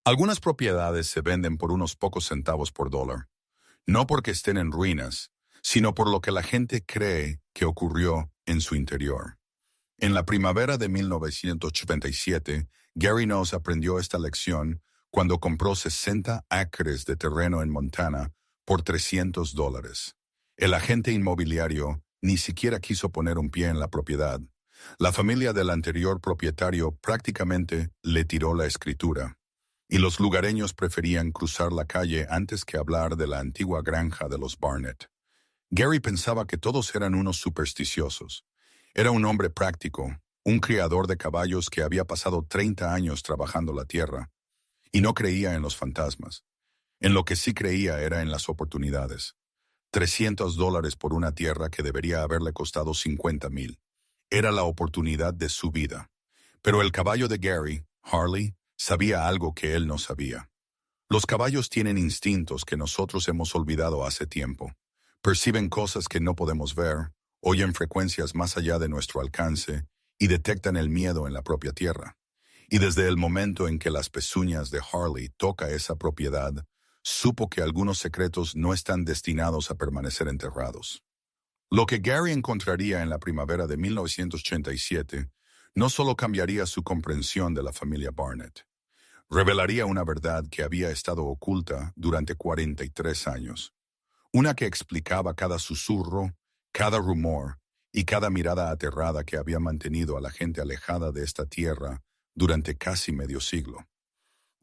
Algunas propiedades se venden por unos pocos centavos por dólar, no porque estén en ruinas, sino por lo que la gente cree que ocurrió en su interior. En la primavera de 1987, Gary Knowles aprendió esta lección cuando compró 60 acres de terreno en Montana por $300. El agente inmobiliario ni siquiera quiso poner un pie en la propiedad. La familia del anterior propietario prácticamente le tiró la escritura, y los lugareños preferían cruzar la calle antes que hablar de la antigua granja de los Barnett. Gary pensaba que todos eran unos supersticiosos. Era un hombre práctico, un criador de caballos que había pasado 30 años trabajando la tierra, y no creía en los fantasmas. En lo que sí creía era en las oportunidades. $300 por una tierra que debería haberle costado 50,000. Era la oportunidad de su vida. Pero el caballo de Gary, Harley, sabía algo que él no sabía. Los caballos tienen instintos que nosotros hemos olvidado hace tiempo. Perciben cosas que no podemos ver, oyen frecuencias más allá de nuestro alcance y detectan el miedo en la propia tierra. Y desde el momento en que las pezuñas de Harley toca esa propiedad, supo que algunos secretos no están destinados a permanecer enterrados. Lo que Gary encontraría en la primavera de 1987 no solo cambiaría su comprensión de la familia Barnett, revelaría una verdad que había estado oculta durante 43 años. Una que explicaba cada susurro, cada rumor y cada mirada aterrada que había mantenido a la gente alejada de esta tierra durante casi medio siglo.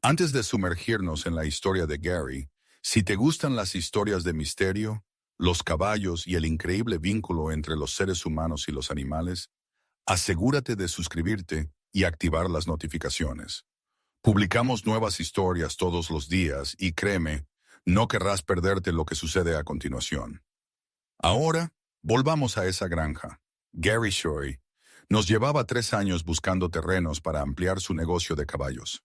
Antes de sumergirnos en la historia de Gary, si te gustan las historias de misterio, los caballos y el increíble vínculo entre los seres humanos y los animales, asegúrate de suscribirte y activar las notificaciones. Publicamos nuevas historias todos los días y créeme, no querrás perderte lo que sucede a continuación. Ahora, volvamos a esa granja. Gary Shorey nos llevaba 3 años buscando terrenos para ampliar su negocio de caballos.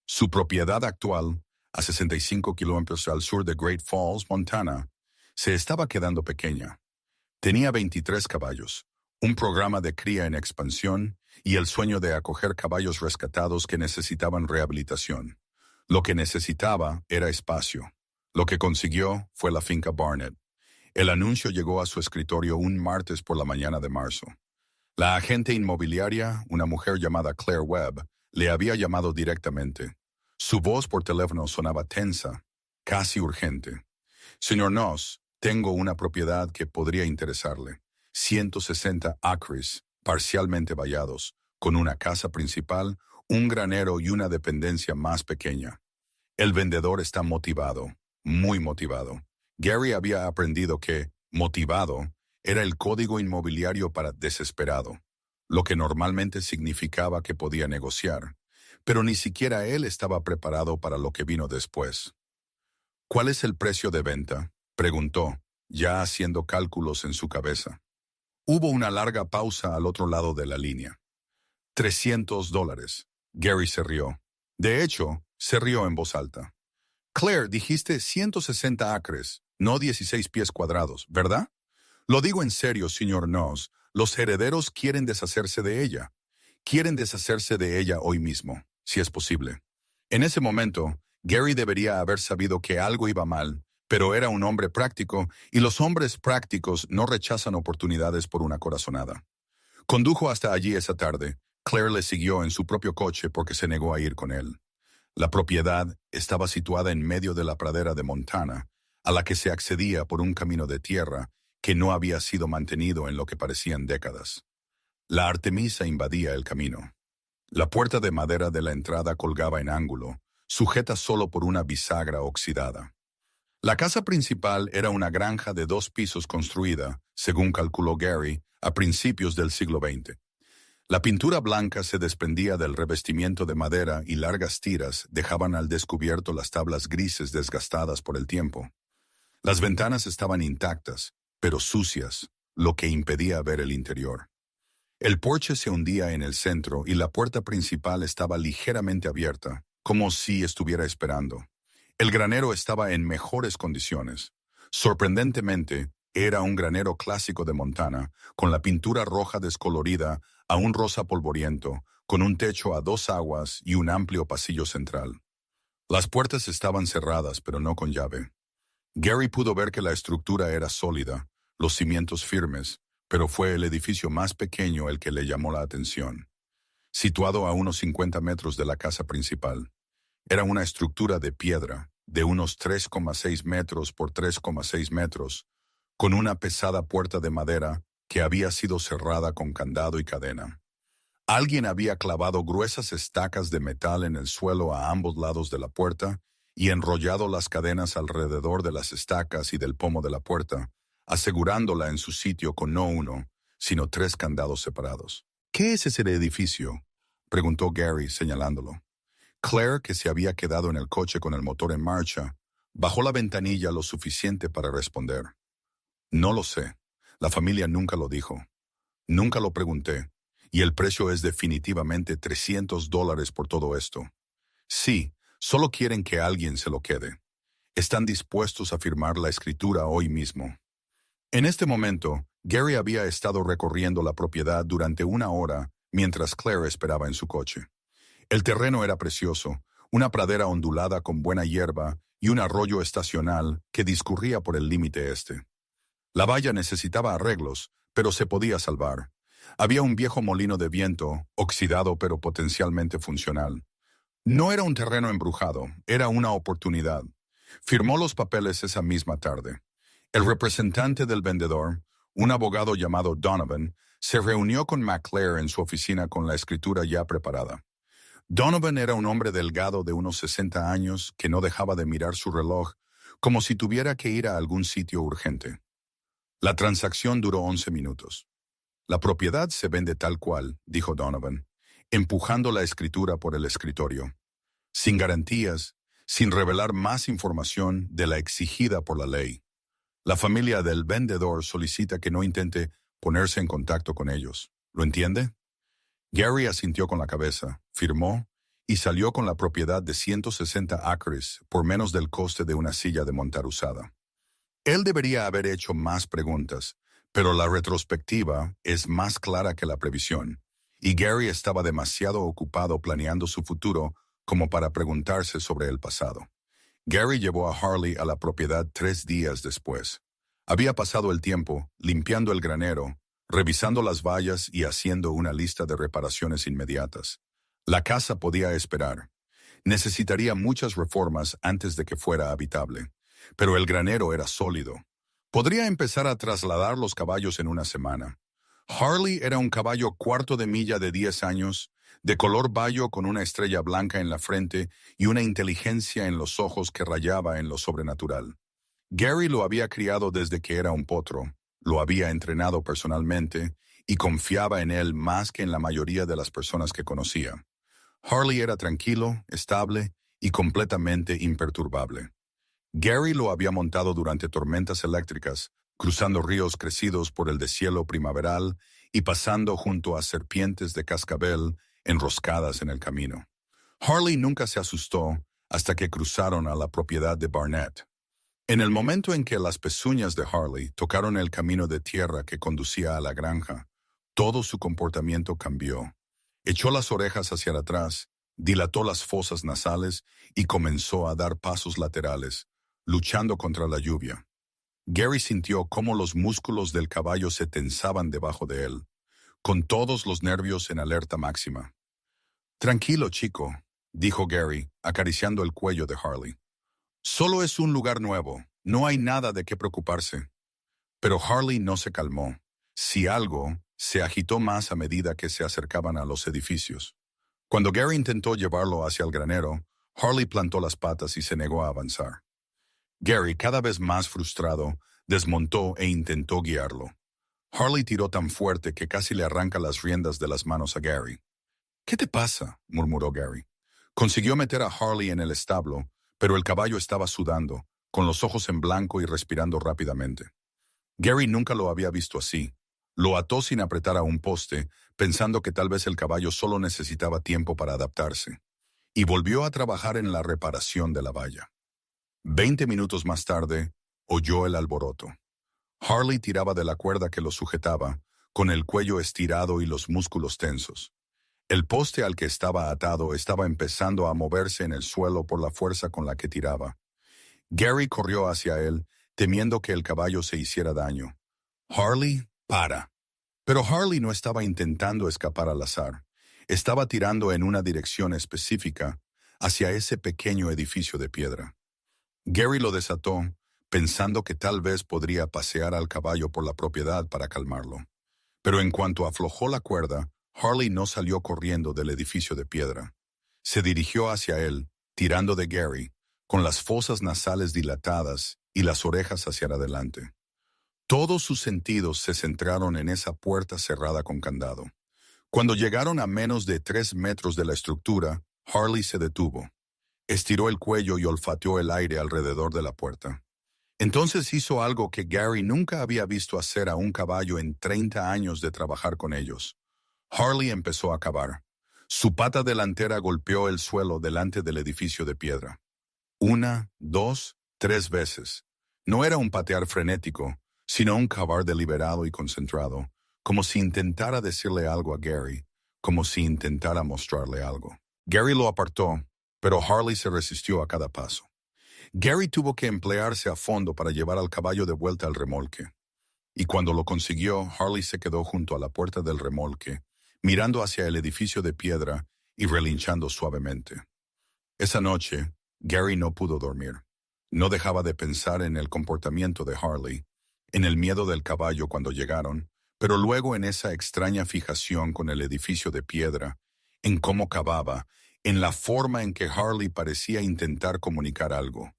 Su propiedad actual, a 65 kilómetros al sur de Great Falls, Montana, se estaba quedando pequeña. Tenía 23 caballos, un programa de cría en expansión y el sueño de acoger caballos rescatados que necesitaban rehabilitación. Lo que necesitaba era espacio. Lo que consiguió fue la finca Barnett. El anuncio llegó a su escritorio un martes por la mañana de marzo. La agente inmobiliaria, una mujer llamada Claire Webb, le había llamado directamente. Su voz por teléfono sonaba tensa, casi urgente. Señor Knowles, tengo una propiedad que podría interesarle. 160 acres, parcialmente vallados, con una casa principal, un granero y una dependencia más pequeña. El vendedor está motivado, muy motivado. Gary había aprendido que motivado era el código inmobiliario para desesperado, lo que normalmente significaba que podía negociar, pero ni siquiera él estaba preparado para lo que vino después. ¿Cuál es el precio de venta?, preguntó, ya haciendo cálculos en su cabeza. Hubo una larga pausa al otro lado de la línea. $300. Gary se rió. De hecho, se rió en voz alta. Claire, dijiste 160 acres, no 16 pies cuadrados, ¿verdad? Lo digo en serio, señor Knowles. Los herederos quieren deshacerse de ella. Quieren deshacerse de ella hoy mismo, si es posible. En ese momento, Gary debería haber sabido que algo iba mal, pero era un hombre práctico y los hombres prácticos no rechazan oportunidades por una corazonada. Condujo hasta allí esa tarde. Claire le siguió en su propio coche porque se negó a ir con él. La propiedad estaba situada en medio de la pradera de Montana, a la que se accedía por un camino de tierra que no había sido mantenido en lo que parecían décadas. La Artemisa invadía el camino. La puerta de madera de la entrada colgaba en ángulo, sujeta solo por una bisagra oxidada. La casa principal era una granja de 2 pisos construida, según calculó Gary, a principios del siglo XX. La pintura blanca se desprendía del revestimiento de madera y largas tiras dejaban al descubierto las tablas grises desgastadas por el tiempo. Las ventanas estaban intactas, pero sucias, lo que impedía ver el interior. El porche se hundía en el centro y la puerta principal estaba ligeramente abierta, como si estuviera esperando. El granero estaba en mejores condiciones. Sorprendentemente, era un granero clásico de Montana, con la pintura roja descolorida a un rosa polvoriento, con un techo a 2 aguas y un amplio pasillo central. Las puertas estaban cerradas, pero no con llave. Gary pudo ver que la estructura era sólida, los cimientos firmes, pero fue el edificio más pequeño el que le llamó la atención. Situado a unos 50 metros de la casa principal, era una estructura de piedra, de unos 3,6 metros por 3,6 metros, con una pesada puerta de madera que había sido cerrada con candado y cadena. Alguien había clavado gruesas estacas de metal en el suelo a ambos lados de la puerta y enrollado las cadenas alrededor de las estacas y del pomo de la puerta, asegurándola en su sitio con no uno, sino 3 candados separados. ¿Qué es ese edificio?, preguntó Gary, señalándolo. Claire, que se había quedado en el coche con el motor en marcha, bajó la ventanilla lo suficiente para responder. No lo sé. La familia nunca lo dijo. Nunca lo pregunté. Y el precio es definitivamente $300 por todo esto. Sí, solo quieren que alguien se lo quede. Están dispuestos a firmar la escritura hoy mismo. En este momento, Gary había estado recorriendo la propiedad durante 1 hora mientras Claire esperaba en su coche. El terreno era precioso, una pradera ondulada con buena hierba y un arroyo estacional que discurría por el límite este. La valla necesitaba arreglos, pero se podía salvar. Había un viejo molino de viento, oxidado pero potencialmente funcional. No era un terreno embrujado, era una oportunidad. Firmó los papeles esa misma tarde. El representante del vendedor, un abogado llamado Donovan, se reunió con McClare en su oficina con la escritura ya preparada. Donovan era un hombre delgado de unos 60 años que no dejaba de mirar su reloj como si tuviera que ir a algún sitio urgente. La transacción duró 11 minutos. La propiedad se vende tal cual, dijo Donovan, empujando la escritura por el escritorio. Sin garantías, sin revelar más información de la exigida por la ley. La familia del vendedor solicita que no intente ponerse en contacto con ellos. ¿Lo entiende? Gary asintió con la cabeza, firmó y salió con la propiedad de 160 acres por menos del coste de una silla de montar usada. Él debería haber hecho más preguntas, pero la retrospectiva es más clara que la previsión, y Gary estaba demasiado ocupado planeando su futuro como para preguntarse sobre el pasado. Gary llevó a Harley a la propiedad 3 días después. Había pasado el tiempo limpiando el granero, revisando las vallas y haciendo una lista de reparaciones inmediatas. La casa podía esperar. Necesitaría muchas reformas antes de que fuera habitable, pero el granero era sólido. Podría empezar a trasladar los caballos en una semana. Harley era un caballo cuarto de milla de 10 años, de color bayo con una estrella blanca en la frente y una inteligencia en los ojos que rayaba en lo sobrenatural. Gary lo había criado desde que era un potro, lo había entrenado personalmente y confiaba en él más que en la mayoría de las personas que conocía. Harley era tranquilo, estable y completamente imperturbable. Gary lo había montado durante tormentas eléctricas, cruzando ríos crecidos por el deshielo primaveral y pasando junto a serpientes de cascabel enroscadas en el camino. Harley nunca se asustó hasta que cruzaron a la propiedad de Barnett. En el momento en que las pezuñas de Harley tocaron el camino de tierra que conducía a la granja, todo su comportamiento cambió. Echó las orejas hacia atrás, dilató las fosas nasales y comenzó a dar pasos laterales, luchando contra la lluvia. Gary sintió cómo los músculos del caballo se tensaban debajo de él, con todos los nervios en alerta máxima. «Tranquilo, chico», dijo Gary, acariciando el cuello de Harley. «Solo es un lugar nuevo, no hay nada de qué preocuparse». Pero Harley no se calmó. Si algo, se agitó más a medida que se acercaban a los edificios. Cuando Gary intentó llevarlo hacia el granero, Harley plantó las patas y se negó a avanzar. Gary, cada vez más frustrado, desmontó e intentó guiarlo. Harley tiró tan fuerte que casi le arranca las riendas de las manos a Gary. «¿Qué te pasa?», murmuró Gary. Consiguió meter a Harley en el establo, pero el caballo estaba sudando, con los ojos en blanco y respirando rápidamente. Gary nunca lo había visto así. Lo ató sin apretar a un poste, pensando que tal vez el caballo solo necesitaba tiempo para adaptarse, y volvió a trabajar en la reparación de la valla. 20 minutos más tarde, oyó el alboroto. Harley tiraba de la cuerda que lo sujetaba, con el cuello estirado y los músculos tensos. El poste al que estaba atado estaba empezando a moverse en el suelo por la fuerza con la que tiraba. Gary corrió hacia él, temiendo que el caballo se hiciera daño. Harley, para. Pero Harley no estaba intentando escapar al azar. Estaba tirando en una dirección específica, hacia ese pequeño edificio de piedra. Gary lo desató, pensando que tal vez podría pasear al caballo por la propiedad para calmarlo. Pero en cuanto aflojó la cuerda, Harley no salió corriendo del edificio de piedra. Se dirigió hacia él, tirando de Gary, con las fosas nasales dilatadas y las orejas hacia adelante. Todos sus sentidos se centraron en esa puerta cerrada con candado. Cuando llegaron a menos de 3 metros de la estructura, Harley se detuvo. Estiró el cuello y olfateó el aire alrededor de la puerta. Entonces hizo algo que Gary nunca había visto hacer a un caballo en 30 años de trabajar con ellos. Harley empezó a cavar. Su pata delantera golpeó el suelo delante del edificio de piedra. 1, 2, 3 veces. No era un patear frenético, sino un cavar deliberado y concentrado, como si intentara decirle algo a Gary, como si intentara mostrarle algo. Gary lo apartó, pero Harley se resistió a cada paso. Gary tuvo que emplearse a fondo para llevar al caballo de vuelta al remolque. Y cuando lo consiguió, Harley se quedó junto a la puerta del remolque, mirando hacia el edificio de piedra y relinchando suavemente. Esa noche, Gary no pudo dormir. No dejaba de pensar en el comportamiento de Harley, en el miedo del caballo cuando llegaron, pero luego en esa extraña fijación con el edificio de piedra, en cómo cavaba, en la forma en que Harley parecía intentar comunicar algo.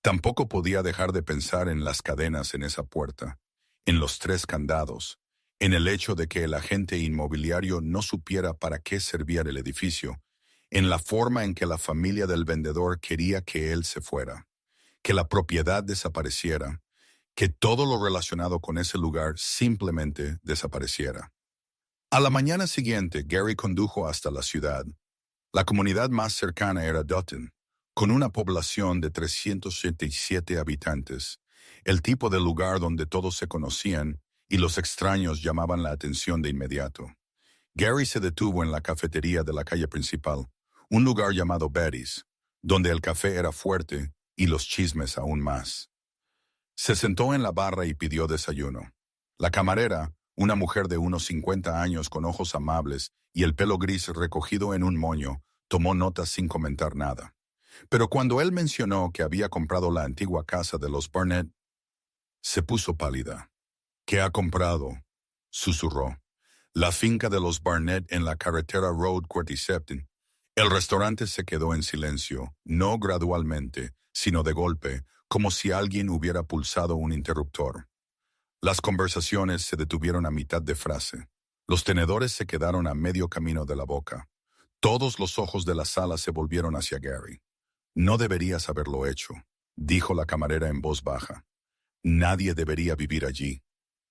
Tampoco podía dejar de pensar en las cadenas en esa puerta, en los 3 candados, en el hecho de que el agente inmobiliario no supiera para qué servía el edificio, en la forma en que la familia del vendedor quería que él se fuera, que la propiedad desapareciera, que todo lo relacionado con ese lugar simplemente desapareciera. A la mañana siguiente, Gary condujo hasta la ciudad. La comunidad más cercana era Dutton, con una población de 377 habitantes, el tipo de lugar donde todos se conocían y los extraños llamaban la atención de inmediato. Gary se detuvo en la cafetería de la calle principal, un lugar llamado Betty's, donde el café era fuerte y los chismes aún más. Se sentó en la barra y pidió desayuno. La camarera, una mujer de unos 50 años con ojos amables y el pelo gris recogido en un moño, tomó notas sin comentar nada. Pero cuando él mencionó que había comprado la antigua casa de los Barnett, se puso pálida. ¿Qué ha comprado?, susurró. La finca de los Barnett en la carretera Road 47. El restaurante se quedó en silencio, no gradualmente, sino de golpe, como si alguien hubiera pulsado un interruptor. Las conversaciones se detuvieron a mitad de frase. Los tenedores se quedaron a medio camino de la boca. Todos los ojos de la sala se volvieron hacia Gary. No deberías haberlo hecho, dijo la camarera en voz baja. Nadie debería vivir allí.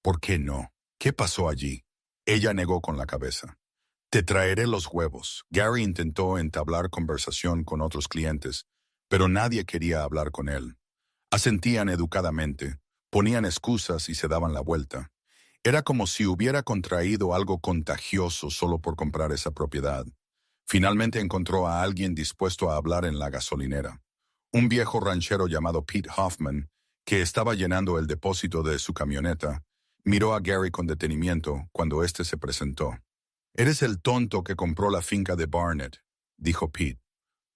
¿Por qué no? ¿Qué pasó allí? Ella negó con la cabeza. Te traeré los huevos. Gary intentó entablar conversación con otros clientes, pero nadie quería hablar con él. Asentían educadamente, ponían excusas y se daban la vuelta. Era como si hubiera contraído algo contagioso solo por comprar esa propiedad. Finalmente encontró a alguien dispuesto a hablar en la gasolinera. Un viejo ranchero llamado Pete Hoffman, que estaba llenando el depósito de su camioneta, miró a Gary con detenimiento cuando éste se presentó. «Eres el tonto que compró la finca de Barnett», dijo Pete.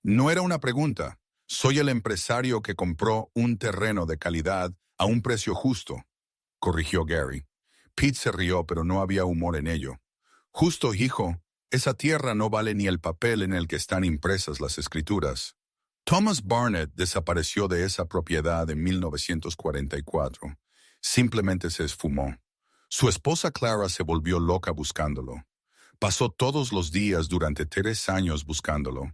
«No era una pregunta. Soy el empresario que compró un terreno de calidad a un precio justo», corrigió Gary. Pete se rió, pero no había humor en ello. «Justo, hijo. Esa tierra no vale ni el papel en el que están impresas las escrituras». Thomas Barnett desapareció de esa propiedad en 1944. Simplemente se esfumó. Su esposa Clara se volvió loca buscándolo. Pasó todos los días durante 3 años buscándolo.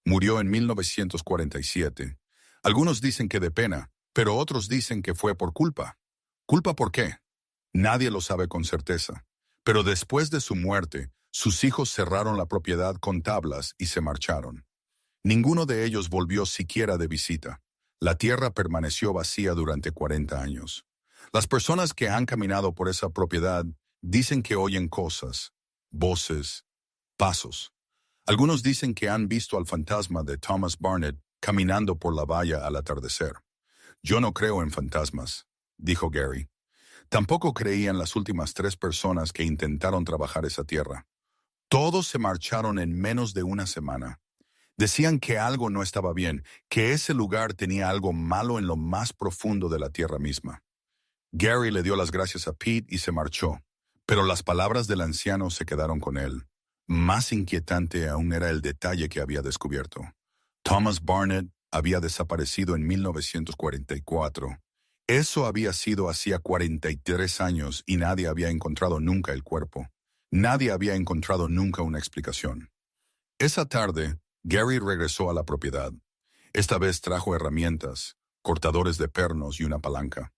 Murió en 1947. Algunos dicen que de pena, pero otros dicen que fue por culpa. ¿Culpa por qué? Nadie lo sabe con certeza. Pero después de su muerte, sus hijos cerraron la propiedad con tablas y se marcharon. Ninguno de ellos volvió siquiera de visita. La tierra permaneció vacía durante 40 años. Las personas que han caminado por esa propiedad dicen que oyen cosas, voces, pasos. Algunos dicen que han visto al fantasma de Thomas Barnett caminando por la valla al atardecer. Yo no creo en fantasmas, dijo Gary. Tampoco creían las últimas 3 personas que intentaron trabajar esa tierra. Todos se marcharon en menos de una semana. Decían que algo no estaba bien, que ese lugar tenía algo malo en lo más profundo de la tierra misma. Gary le dio las gracias a Pete y se marchó, pero las palabras del anciano se quedaron con él. Más inquietante aún era el detalle que había descubierto. Thomas Barnett había desaparecido en 1944. Eso había sido hacía 43 años y nadie había encontrado nunca el cuerpo. Nadie había encontrado nunca una explicación. Esa tarde, Gary regresó a la propiedad. Esta vez trajo herramientas, cortadores de pernos y una palanca.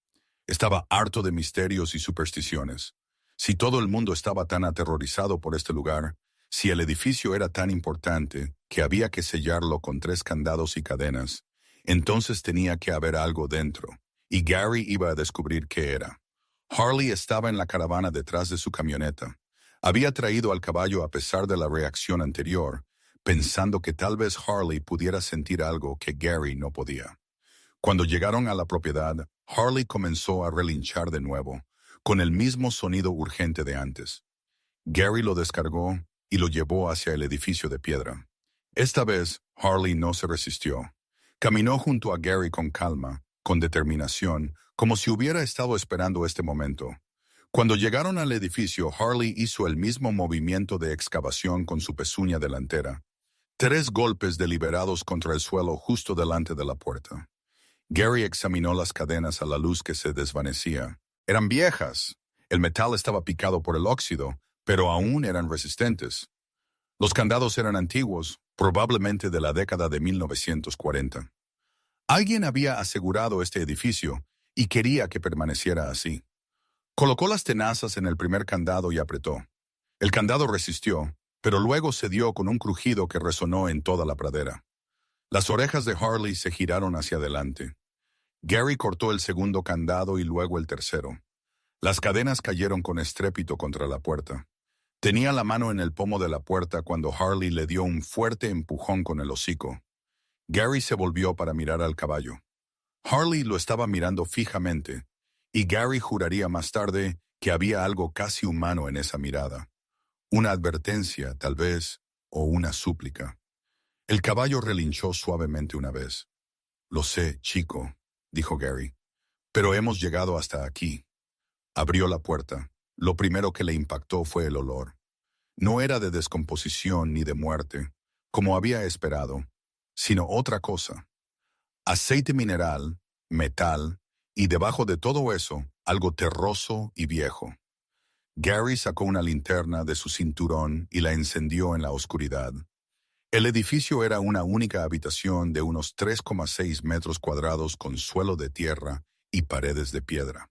Estaba harto de misterios y supersticiones. Si todo el mundo estaba tan aterrorizado por este lugar, si el edificio era tan importante que había que sellarlo con 3 candados y cadenas, entonces tenía que haber algo dentro, y Gary iba a descubrir qué era. Harley estaba en la caravana detrás de su camioneta. Había traído al caballo a pesar de la reacción anterior, pensando que tal vez Harley pudiera sentir algo que Gary no podía. Cuando llegaron a la propiedad, Harley comenzó a relinchar de nuevo, con el mismo sonido urgente de antes. Gary lo descargó y lo llevó hacia el edificio de piedra. Esta vez, Harley no se resistió. Caminó junto a Gary con calma, con determinación, como si hubiera estado esperando este momento. Cuando llegaron al edificio, Harley hizo el mismo movimiento de excavación con su pezuña delantera. 3 golpes deliberados contra el suelo justo delante de la puerta. Gary examinó las cadenas a la luz que se desvanecía. Eran viejas. El metal estaba picado por el óxido, pero aún eran resistentes. Los candados eran antiguos, probablemente de la década de 1940. Alguien había asegurado este edificio y quería que permaneciera así. Colocó las tenazas en el primer candado y apretó. El candado resistió, pero luego cedió con un crujido que resonó en toda la pradera. Las orejas de Harley se giraron hacia adelante. Gary cortó el segundo candado y luego el tercero. Las cadenas cayeron con estrépito contra la puerta. Tenía la mano en el pomo de la puerta cuando Harley le dio un fuerte empujón con el hocico. Gary se volvió para mirar al caballo. Harley lo estaba mirando fijamente, y Gary juraría más tarde que había algo casi humano en esa mirada. Una advertencia, tal vez, o una súplica. El caballo relinchó suavemente una vez. «Lo sé, chico», dijo Gary, «pero hemos llegado hasta aquí». Abrió la puerta. Lo primero que le impactó fue el olor. No era de descomposición ni de muerte, como había esperado, sino otra cosa. Aceite mineral, metal, y debajo de todo eso, algo terroso y viejo. Gary sacó una linterna de su cinturón y la encendió en la oscuridad. El edificio era una única habitación de unos 3,6 metros cuadrados con suelo de tierra y paredes de piedra.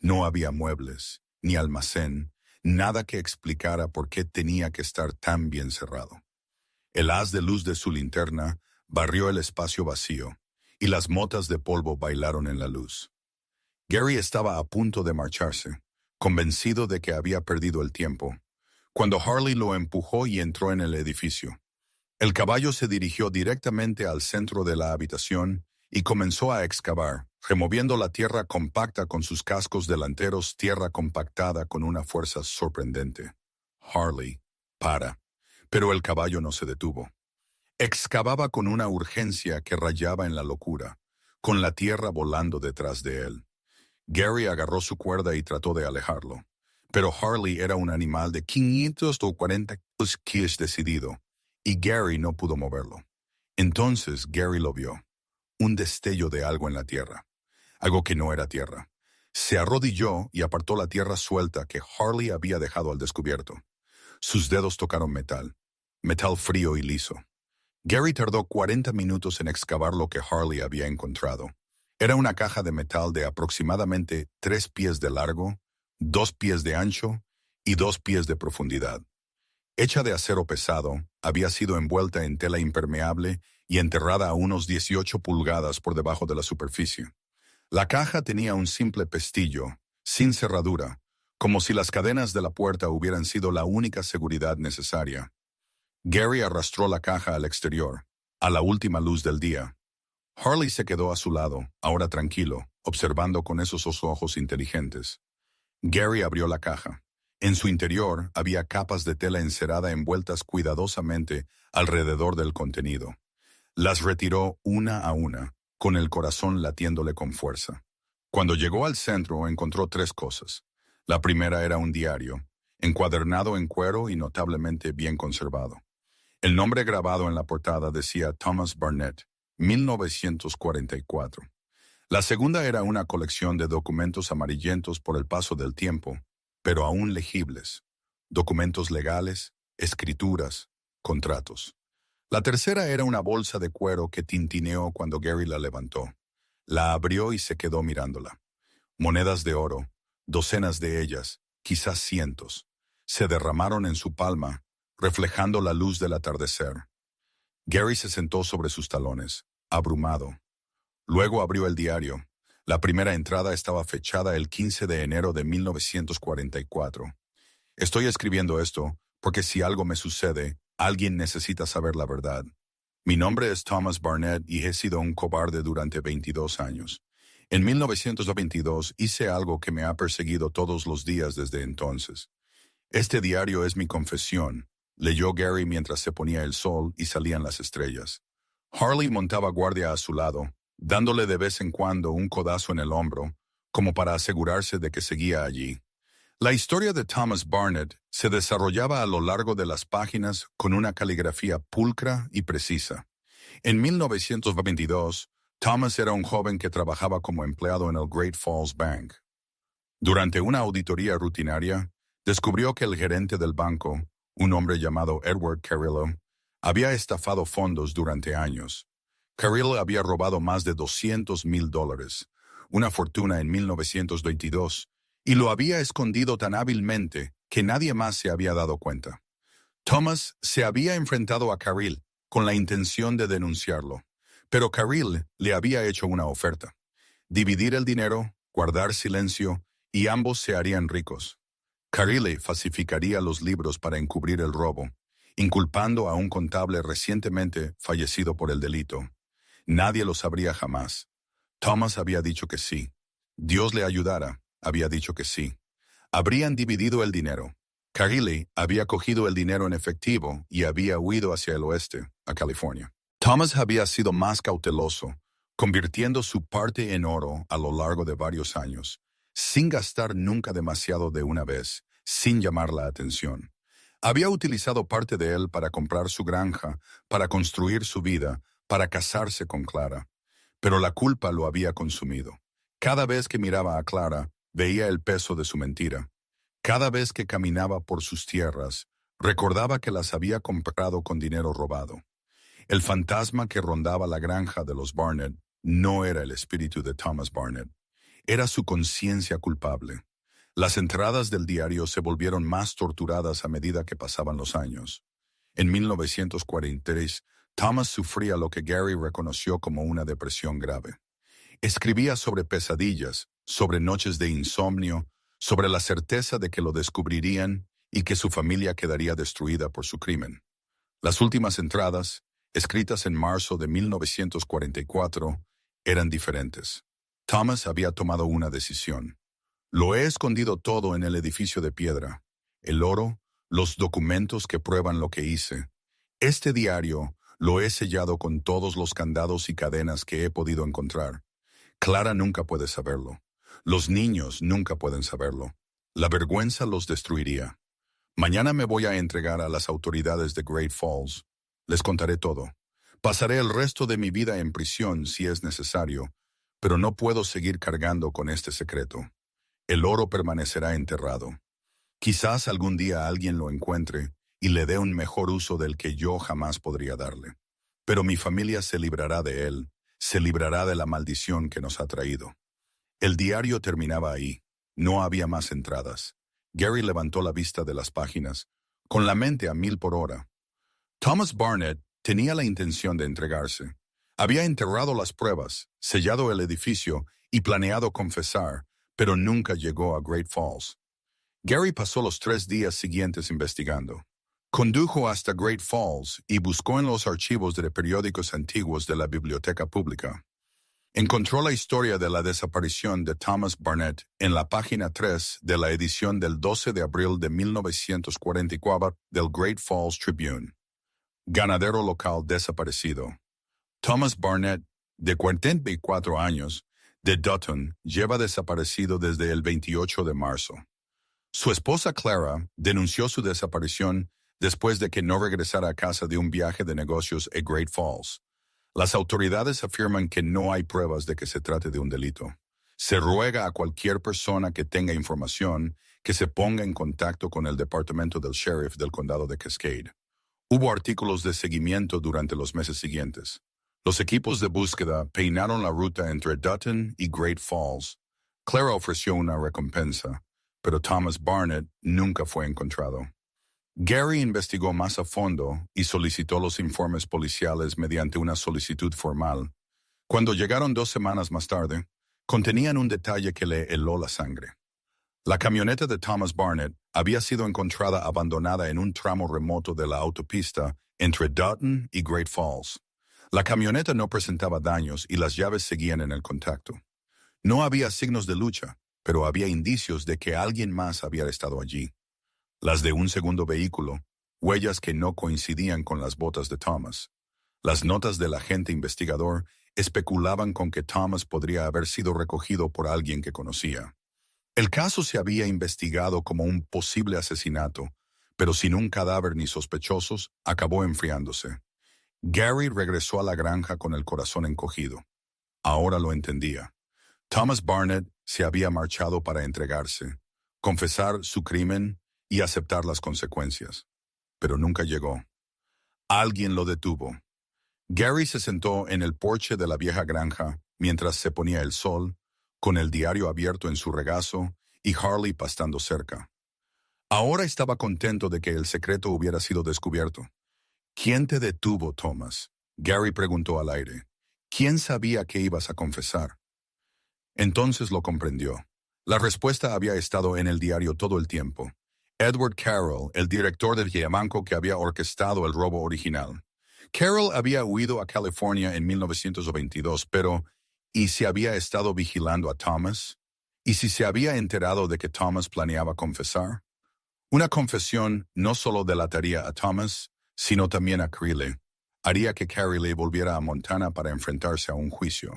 No había muebles, ni almacén, nada que explicara por qué tenía que estar tan bien cerrado. El haz de luz de su linterna barrió el espacio vacío, y las motas de polvo bailaron en la luz. Gary estaba a punto de marcharse, convencido de que había perdido el tiempo, cuando Harley lo empujó y entró en el edificio. El caballo se dirigió directamente al centro de la habitación y comenzó a excavar, removiendo la tierra compacta con sus cascos delanteros, tierra compactada con una fuerza sorprendente. Harley, para. Pero el caballo no se detuvo. Excavaba con una urgencia que rayaba en la locura, con la tierra volando detrás de él. Gary agarró su cuerda y trató de alejarlo. Pero Harley era un animal de 540 kilos decidido, y Gary no pudo moverlo. Entonces Gary lo vio. Un destello de algo en la tierra. Algo que no era tierra. Se arrodilló y apartó la tierra suelta que Harley había dejado al descubierto. Sus dedos tocaron metal. Metal frío y liso. Gary tardó 40 minutos en excavar lo que Harley había encontrado. Era una caja de metal de aproximadamente 3 pies de largo, 2 pies de ancho y 2 pies de profundidad. Hecha de acero pesado, había sido envuelta en tela impermeable y enterrada a unos 18 pulgadas por debajo de la superficie. La caja tenía un simple pestillo, sin cerradura, como si las cadenas de la puerta hubieran sido la única seguridad necesaria. Gary arrastró la caja al exterior, a la última luz del día. Harley se quedó a su lado, ahora tranquilo, observando con esos ojos inteligentes. Gary abrió la caja. En su interior había capas de tela encerada envueltas cuidadosamente alrededor del contenido. Las retiró una a una, con el corazón latiéndole con fuerza. Cuando llegó al centro encontró tres cosas. La primera era un diario, encuadernado en cuero y notablemente bien conservado. El nombre grabado en la portada decía Thomas Barnett, 1944. La segunda era una colección de documentos amarillentos por el paso del tiempo, pero aún legibles. Documentos legales, escrituras, contratos. La tercera era una bolsa de cuero que tintineó cuando Gary la levantó. La abrió y se quedó mirándola. Monedas de oro, docenas de ellas, quizás cientos, se derramaron en su palma, reflejando la luz del atardecer. Gary se sentó sobre sus talones, abrumado. Luego abrió el diario. La primera entrada estaba fechada el 15 de enero de 1944. Estoy escribiendo esto porque si algo me sucede, alguien necesita saber la verdad. Mi nombre es Thomas Barnett y he sido un cobarde durante 22 años. En 1922 hice algo que me ha perseguido todos los días desde entonces. Este diario es mi confesión, leyó Gary mientras se ponía el sol y salían las estrellas. Harley montaba guardia a su lado, dándole de vez en cuando un codazo en el hombro, como para asegurarse de que seguía allí. La historia de Thomas Barnett se desarrollaba a lo largo de las páginas con una caligrafía pulcra y precisa. En 1922, Thomas era un joven que trabajaba como empleado en el Great Falls Bank. Durante una auditoría rutinaria, descubrió que el gerente del banco, un hombre llamado Edward Carrillo, había estafado fondos durante años. Carrillo había robado más de $200,000, una fortuna en 1922, y lo había escondido tan hábilmente que nadie más se había dado cuenta. Thomas se había enfrentado a Carrillo con la intención de denunciarlo, pero Carrillo le había hecho una oferta: dividir el dinero, guardar silencio, y ambos se harían ricos. Carrillo falsificaría los libros para encubrir el robo, inculpando a un contable recientemente fallecido por el delito. Nadie lo sabría jamás. Thomas había dicho que sí. Dios le ayudara, había dicho que sí. Habrían dividido el dinero. Carrillo había cogido el dinero en efectivo y había huido hacia el oeste, a California. Thomas había sido más cauteloso, convirtiendo su parte en oro a lo largo de varios años, sin gastar nunca demasiado de una vez, sin llamar la atención. Había utilizado parte de él para comprar su granja, para construir su vida, para casarse con Clara. Pero la culpa lo había consumido. Cada vez que miraba a Clara, veía el peso de su mentira. Cada vez que caminaba por sus tierras, recordaba que las había comprado con dinero robado. El fantasma que rondaba la granja de los Barnett no era el espíritu de Thomas Barnett. Era su conciencia culpable. Las entradas del diario se volvieron más torturadas a medida que pasaban los años. En 1943, Thomas sufría lo que Gary reconoció como una depresión grave. Escribía sobre pesadillas, sobre noches de insomnio, sobre la certeza de que lo descubrirían y que su familia quedaría destruida por su crimen. Las últimas entradas, escritas en marzo de 1944, eran diferentes. Thomas había tomado una decisión. Lo he escondido todo en el edificio de piedra. El oro, los documentos que prueban lo que hice. Este diario lo he sellado con todos los candados y cadenas que he podido encontrar. Clara nunca puede saberlo. Los niños nunca pueden saberlo. La vergüenza los destruiría. Mañana me voy a entregar a las autoridades de Great Falls. Les contaré todo. Pasaré el resto de mi vida en prisión si es necesario, pero no puedo seguir cargando con este secreto. El oro permanecerá enterrado. Quizás algún día alguien lo encuentre y le dé un mejor uso del que yo jamás podría darle. Pero mi familia se librará de él, se librará de la maldición que nos ha traído. El diario terminaba ahí. No había más entradas. Gary levantó la vista de las páginas, con la mente a 1000 por hora. Thomas Barnett tenía la intención de entregarse. Había enterrado las pruebas, sellado el edificio y planeado confesar, pero nunca llegó a Great Falls. Gary pasó los 3 días siguientes investigando. Condujo hasta Great Falls y buscó en los archivos de periódicos antiguos de la biblioteca pública. Encontró la historia de la desaparición de Thomas Barnett en la página 3 de la edición del 12 de abril de 1944 del Great Falls Tribune. Ganadero local desaparecido. Thomas Barnett, de 44 años, de Dutton, lleva desaparecido desde el 28 de marzo. Su esposa Clara denunció su desaparición después de que no regresara a casa de un viaje de negocios en Great Falls. Las autoridades afirman que no hay pruebas de que se trate de un delito. Se ruega a cualquier persona que tenga información que se ponga en contacto con el departamento del sheriff del condado de Cascade. Hubo artículos de seguimiento durante los meses siguientes. Los equipos de búsqueda peinaron la ruta entre Dutton y Great Falls. Clara ofreció una recompensa, pero Thomas Barnett nunca fue encontrado. Gary investigó más a fondo y solicitó los informes policiales mediante una solicitud formal. Cuando llegaron 2 semanas más tarde, contenían un detalle que le heló la sangre. La camioneta de Thomas Barnett había sido encontrada abandonada en un tramo remoto de la autopista entre Dutton y Great Falls. La camioneta no presentaba daños y las llaves seguían en el contacto. No había signos de lucha, pero había indicios de que alguien más había estado allí. Las de un segundo vehículo, huellas que no coincidían con las botas de Thomas. Las notas del agente investigador especulaban con que Thomas podría haber sido recogido por alguien que conocía. El caso se había investigado como un posible asesinato, pero sin un cadáver ni sospechosos, acabó enfriándose. Gary regresó a la granja con el corazón encogido. Ahora lo entendía. Thomas Barnett se había marchado para entregarse, confesar su crimen y aceptar las consecuencias. Pero nunca llegó. Alguien lo detuvo. Gary se sentó en el porche de la vieja granja mientras se ponía el sol, con el diario abierto en su regazo y Harley pastando cerca. Ahora estaba contento de que el secreto hubiera sido descubierto. ¿Quién te detuvo, Thomas? Gary preguntó al aire. ¿Quién sabía que ibas a confesar? Entonces lo comprendió. La respuesta había estado en el diario todo el tiempo. Edward Carroll, el director del Yamanco que había orquestado el robo original. Carroll había huido a California en 1922, pero ¿y si había estado vigilando a Thomas? ¿Y si se había enterado de que Thomas planeaba confesar? Una confesión no solo delataría a Thomas, sino también a Crilley. Haría que Crilley volviera a Montana para enfrentarse a un juicio.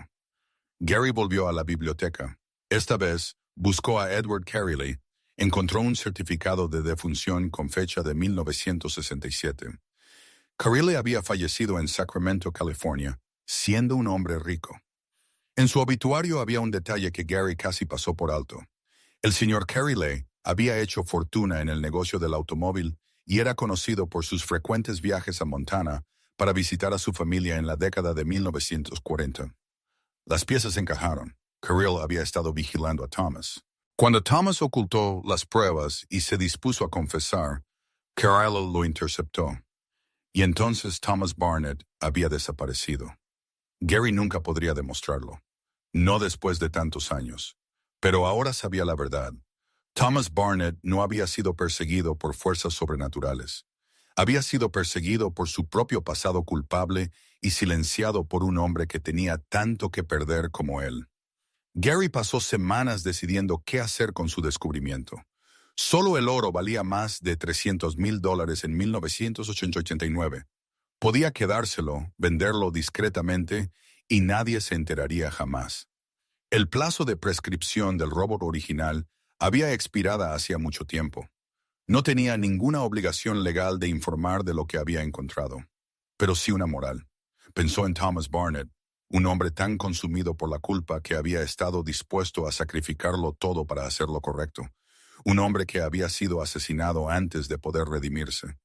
Gary volvió a la biblioteca. Esta vez, buscó a Edward Crilley. Encontró un certificado de defunción con fecha de 1967. Crilley había fallecido en Sacramento, California, siendo un hombre rico. En su obituario había un detalle que Gary casi pasó por alto. El señor Crilley había hecho fortuna en el negocio del automóvil y era conocido por sus frecuentes viajes a Montana para visitar a su familia en la década de 1940. Las piezas encajaron. Crilley había estado vigilando a Thomas. Cuando Thomas ocultó las pruebas y se dispuso a confesar, Crilley lo interceptó. Y entonces Thomas Barnett había desaparecido. Gary nunca podría demostrarlo. No después de tantos años. Pero ahora sabía la verdad. Thomas Barnett no había sido perseguido por fuerzas sobrenaturales. Había sido perseguido por su propio pasado culpable y silenciado por un hombre que tenía tanto que perder como él. Gary pasó semanas decidiendo qué hacer con su descubrimiento. Solo el oro valía más de $300,000 en 1989. Podía quedárselo, venderlo discretamente y nadie se enteraría jamás. El plazo de prescripción del robo original había expirado hacía mucho tiempo. No tenía ninguna obligación legal de informar de lo que había encontrado, pero sí una moral. Pensó en Thomas Barnett, un hombre tan consumido por la culpa que había estado dispuesto a sacrificarlo todo para hacer lo correcto. Un hombre que había sido asesinado antes de poder redimirse.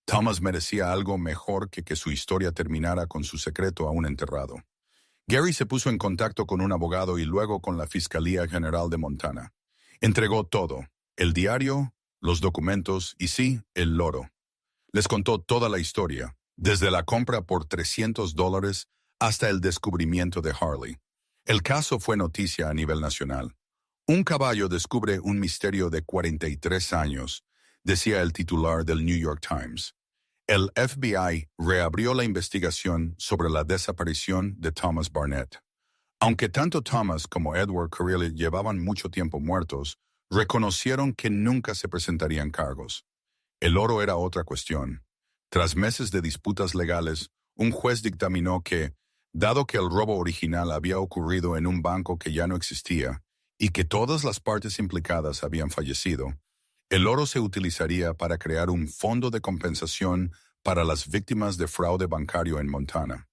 Thomas merecía algo mejor que su historia terminara con su secreto aún enterrado. Gary se puso en contacto con un abogado y luego con la Fiscalía General de Montana. Entregó todo, el diario, los documentos y sí, el loro. Les contó toda la historia, desde la compra por $300 hasta el descubrimiento de Harley. El caso fue noticia a nivel nacional. Un caballo descubre un misterio de 43 años, decía el titular del New York Times. El FBI reabrió la investigación sobre la desaparición de Thomas Barnett. Aunque tanto Thomas como Edward Carrilli llevaban mucho tiempo muertos, reconocieron que nunca se presentarían cargos. El oro era otra cuestión. Tras meses de disputas legales, un juez dictaminó que, dado que el robo original había ocurrido en un banco que ya no existía y que todas las partes implicadas habían fallecido, el oro se utilizaría para crear un fondo de compensación para las víctimas de fraude bancario en Montana.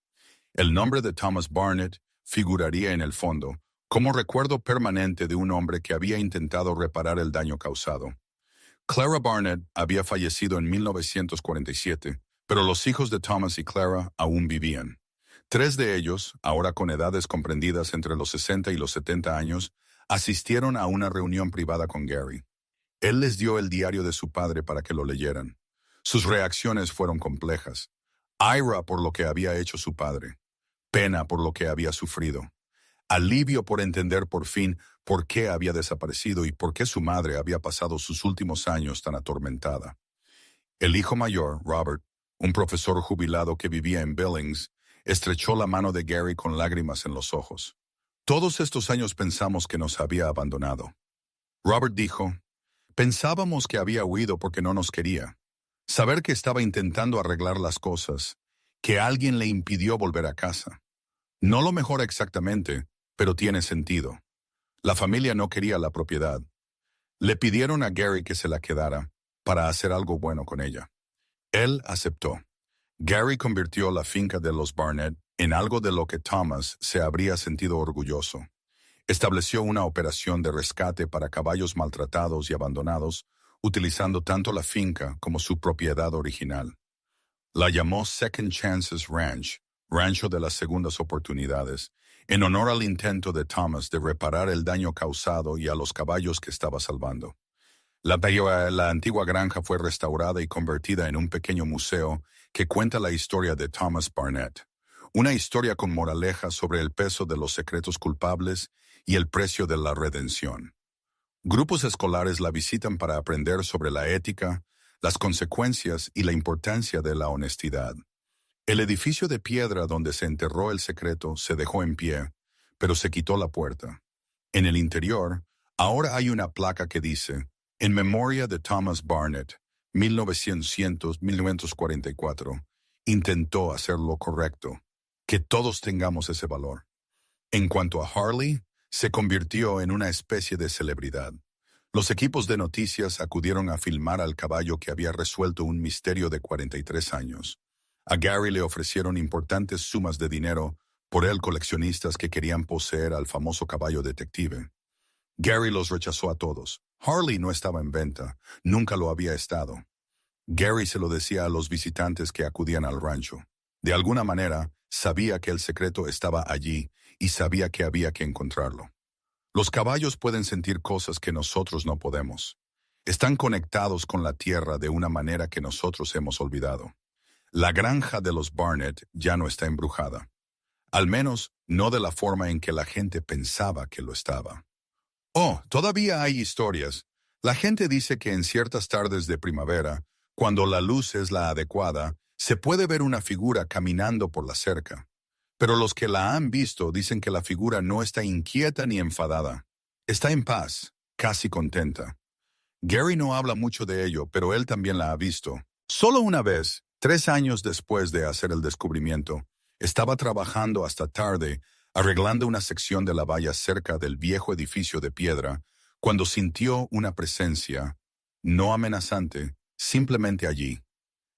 El nombre de Thomas Barnett figuraría en el fondo como recuerdo permanente de un hombre que había intentado reparar el daño causado. Clara Barnett había fallecido en 1947, pero los hijos de Thomas y Clara aún vivían. 3 de ellos, ahora con edades comprendidas entre los 60 y los 70 años, asistieron a una reunión privada con Gary. Él les dio el diario de su padre para que lo leyeran. Sus reacciones fueron complejas. Ira por lo que había hecho su padre. Pena por lo que había sufrido. Alivio por entender por fin por qué había desaparecido y por qué su madre había pasado sus últimos años tan atormentada. El hijo mayor, Robert, un profesor jubilado que vivía en Billings, estrechó la mano de Gary con lágrimas en los ojos. Todos estos años pensamos que nos había abandonado. Robert dijo, pensábamos que había huido porque no nos quería. Saber que estaba intentando arreglar las cosas, que alguien le impidió volver a casa. No lo mejor exactamente, pero tiene sentido. La familia no quería la propiedad. Le pidieron a Gary que se la quedara para hacer algo bueno con ella. Él aceptó. Gary convirtió la finca de los Barnett en algo de lo que Thomas se habría sentido orgulloso. Estableció una operación de rescate para caballos maltratados y abandonados, utilizando tanto la finca como su propiedad original. La llamó Second Chances Ranch, Rancho de las Segundas Oportunidades, en honor al intento de Thomas de reparar el daño causado y a los caballos que estaba salvando. La antigua granja fue restaurada y convertida en un pequeño museo que cuenta la historia de Thomas Barnett, una historia con moraleja sobre el peso de los secretos culpables y el precio de la redención. Grupos escolares la visitan para aprender sobre la ética, las consecuencias y la importancia de la honestidad. El edificio de piedra donde se enterró el secreto se dejó en pie, pero se quitó la puerta. En el interior, ahora hay una placa que dice, en memoria de Thomas Barnett, 1900-1944, intentó hacer lo correcto. Que todos tengamos ese valor. En cuanto a Harley, se convirtió en una especie de celebridad. Los equipos de noticias acudieron a filmar al caballo que había resuelto un misterio de 43 años. A Gary le ofrecieron importantes sumas de dinero por él coleccionistas que querían poseer al famoso caballo detective. Gary los rechazó a todos. Harley no estaba en venta, nunca lo había estado. Gary se lo decía a los visitantes que acudían al rancho. De alguna manera, sabía que el secreto estaba allí y sabía que había que encontrarlo. Los caballos pueden sentir cosas que nosotros no podemos. Están conectados con la tierra de una manera que nosotros hemos olvidado. La granja de los Barnett ya no está embrujada. Al menos, no de la forma en que la gente pensaba que lo estaba. Oh, todavía hay historias. La gente dice que en ciertas tardes de primavera, cuando la luz es la adecuada, se puede ver una figura caminando por la cerca. Pero los que la han visto dicen que la figura no está inquieta ni enfadada. Está en paz, casi contenta. Gary no habla mucho de ello, pero él también la ha visto. Solo una vez, 3 años después de hacer el descubrimiento, estaba trabajando hasta tarde, arreglando una sección de la valla cerca del viejo edificio de piedra, cuando sintió una presencia, no amenazante, simplemente allí.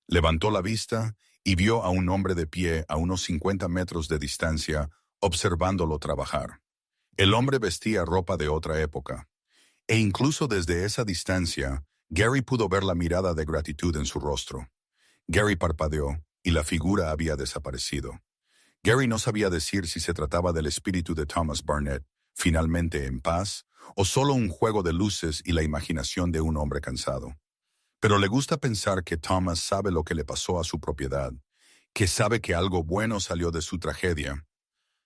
Levantó la vista y vio a un hombre de pie a unos 50 metros de distancia, observándolo trabajar. El hombre vestía ropa de otra época, e incluso desde esa distancia, Gary pudo ver la mirada de gratitud en su rostro. Gary parpadeó, y la figura había desaparecido. Gary no sabía decir si se trataba del espíritu de Thomas Barnett, finalmente en paz, o solo un juego de luces y la imaginación de un hombre cansado. Pero le gusta pensar que Thomas sabe lo que le pasó a su propiedad, que sabe que algo bueno salió de su tragedia.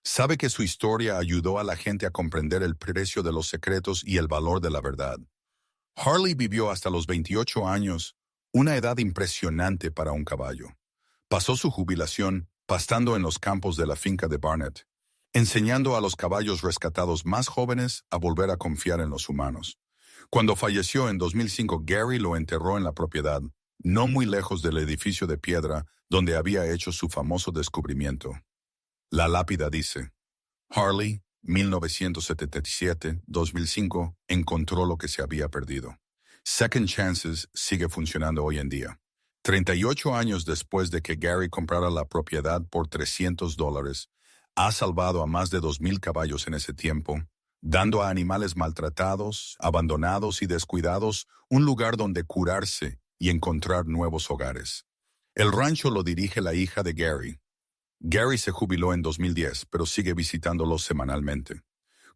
Sabe que su historia ayudó a la gente a comprender el precio de los secretos y el valor de la verdad. Harley vivió hasta los 28 años, una edad impresionante para un caballo. Pasó su jubilación pastando en los campos de la finca de Barnett, enseñando a los caballos rescatados más jóvenes a volver a confiar en los humanos. Cuando falleció en 2005, Gary lo enterró en la propiedad, no muy lejos del edificio de piedra donde había hecho su famoso descubrimiento. La lápida dice: Harley, 1977-2005, encontró lo que se había perdido. Second Chances sigue funcionando hoy en día. 38 años después de que Gary comprara la propiedad por $300, ha salvado a más de 2,000 caballos en ese tiempo, dando a animales maltratados, abandonados y descuidados un lugar donde curarse y encontrar nuevos hogares. El rancho lo dirige la hija de Gary. Gary se jubiló en 2010, pero sigue visitándolos semanalmente.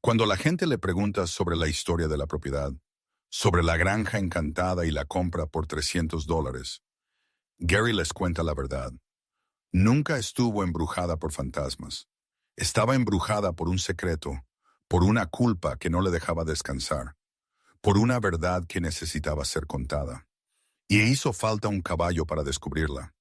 Cuando la gente le pregunta sobre la historia de la propiedad, sobre la granja encantada y la compra por $300, Gary les cuenta la verdad. Nunca estuvo embrujada por fantasmas. Estaba embrujada por un secreto, por una culpa que no le dejaba descansar, por una verdad que necesitaba ser contada. Y hizo falta un caballo para descubrirla.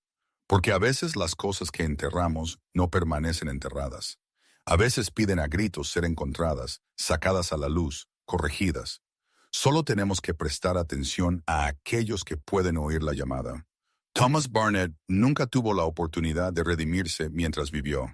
Porque a veces las cosas que enterramos no permanecen enterradas. A veces piden a gritos ser encontradas, sacadas a la luz, corregidas. Solo tenemos que prestar atención a aquellos que pueden oír la llamada. Thomas Barnett nunca tuvo la oportunidad de redimirse mientras vivió.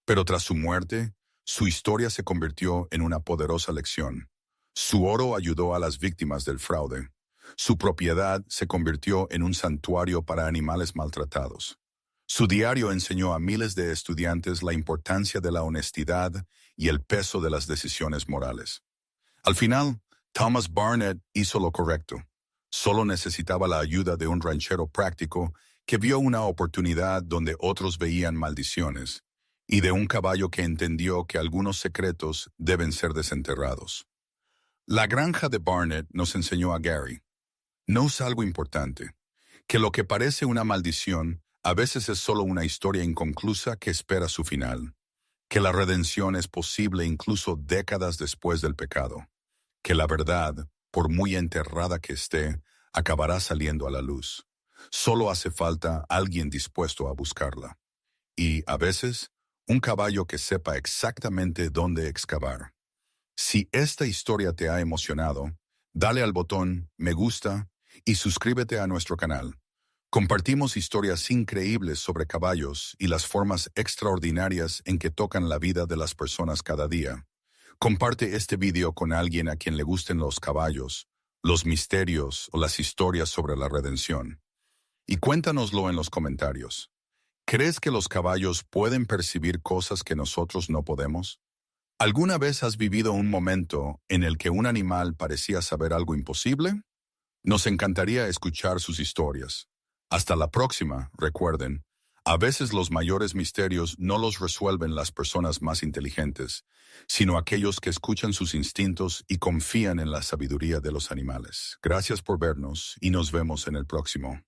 Pero tras su muerte, su historia se convirtió en una poderosa lección. Su oro ayudó a las víctimas del fraude. Su propiedad se convirtió en un santuario para animales maltratados. Su diario enseñó a miles de estudiantes la importancia de la honestidad y el peso de las decisiones morales. Al final, Thomas Barnett hizo lo correcto. Solo necesitaba la ayuda de un ranchero práctico que vio una oportunidad donde otros veían maldiciones, y de un caballo que entendió que algunos secretos deben ser desenterrados. La granja de Barnett nos enseñó a Gary: no es algo importante, que lo que parece una maldición a veces es solo una historia inconclusa que espera su final, que la redención es posible incluso décadas después del pecado, que la verdad, por muy enterrada que esté, acabará saliendo a la luz. Solo hace falta alguien dispuesto a buscarla. Y, a veces, un caballo que sepa exactamente dónde excavar. Si esta historia te ha emocionado, dale al botón me gusta y suscríbete a nuestro canal. Compartimos historias increíbles sobre caballos y las formas extraordinarias en que tocan la vida de las personas cada día. Comparte este video con alguien a quien le gusten los caballos, los misterios o las historias sobre la redención. Y cuéntanoslo en los comentarios. ¿Crees que los caballos pueden percibir cosas que nosotros no podemos? ¿Alguna vez has vivido un momento en el que un animal parecía saber algo imposible? Nos encantaría escuchar sus historias. Hasta la próxima, recuerden, a veces los mayores misterios no los resuelven las personas más inteligentes, sino aquellos que escuchan sus instintos y confían en la sabiduría de los animales. Gracias por vernos y nos vemos en el próximo.